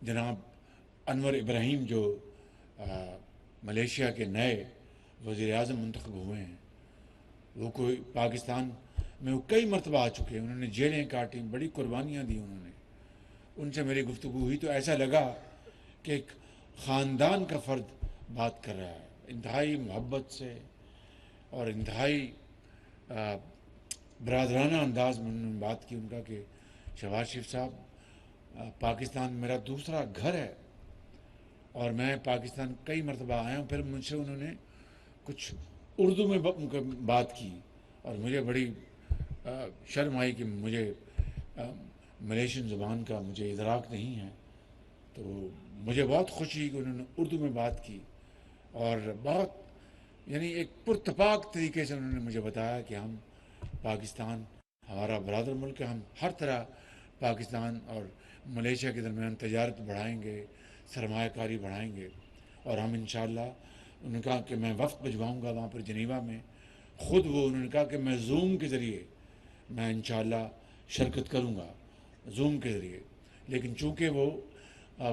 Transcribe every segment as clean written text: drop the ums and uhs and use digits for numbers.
جناب انور ابراہیم جو ملیشیا کے نئے وزیر اعظم منتخب ہوئے ہیں، وہ کوئی پاکستان میں وہ کئی مرتبہ آ چکے ہیں، انہوں نے جیلیں کاٹیں، بڑی قربانیاں دی انہوں نے. ان سے میری گفتگو ہوئی تو ایسا لگا کہ ایک خاندان کا فرد بات کر رہا ہے، انتہائی محبت سے اور انتہائی برادرانہ انداز میں انہوں نے بات کی. ان کا کہ شہباز شریف صاحب، پاکستان میرا دوسرا گھر ہے اور میں پاکستان کئی مرتبہ آیا ہوں. پھر مجھ سے انہوں نے کچھ اردو میں بات کی اور مجھے بڑی شرم آئی کہ مجھے ملیشین زبان کا مجھے ادراک نہیں ہے. تو مجھے بہت خوشی کہ انہوں نے اردو میں بات کی اور بہت یعنی ایک پرتپاک طریقے سے انہوں نے مجھے بتایا کہ ہم پاکستان ہمارا برادر ملک ہے، ہم ہر طرح پاکستان اور ملیشیا کے درمیان تجارت بڑھائیں گے، سرمایہ کاری بڑھائیں گے. اور ہم انشاءاللہ انہوں نے کہا کہ میں وفد بھجواؤں گا وہاں پر جنیوا میں. خود وہ انہوں نے کہا کہ میں زوم کے ذریعے میں انشاءاللہ شرکت کروں گا، زوم کے ذریعے. لیکن چونکہ وہ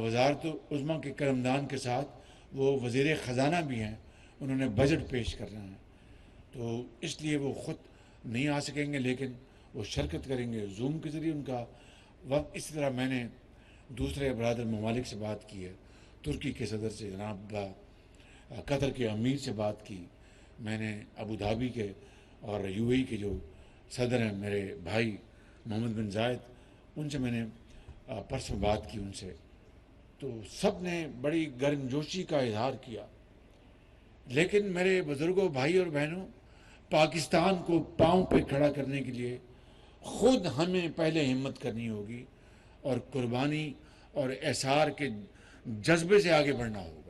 وزارت عظمیٰ کے قلمدان کے ساتھ وہ وزیر خزانہ بھی ہیں، انہوں نے بجٹ پیش کرنا ہے، تو اس لیے وہ خود نہیں آ سکیں گے، لیکن وہ شرکت کریں گے زوم کے ذریعے. ان کا وقت اسی طرح میں نے دوسرے برادر ممالک سے بات کی ہے، ترکی کے صدر سے جناب، قطر کے امیر سے بات کی، میں نے ابو دھابی کے اور یو اے ای کے جو صدر ہیں میرے بھائی محمد بن زائد، ان سے میں نے پرسوں بات کی ان سے. تو سب نے بڑی گرم جوشی کا اظہار کیا. لیکن میرے بزرگوں، بھائی اور بہنوں، پاکستان کو پاؤں پہ کھڑا کرنے کے لیے خود ہمیں پہلے ہمت کرنی ہوگی اور قربانی اور احسار کے جذبے سے آگے بڑھنا ہوگا.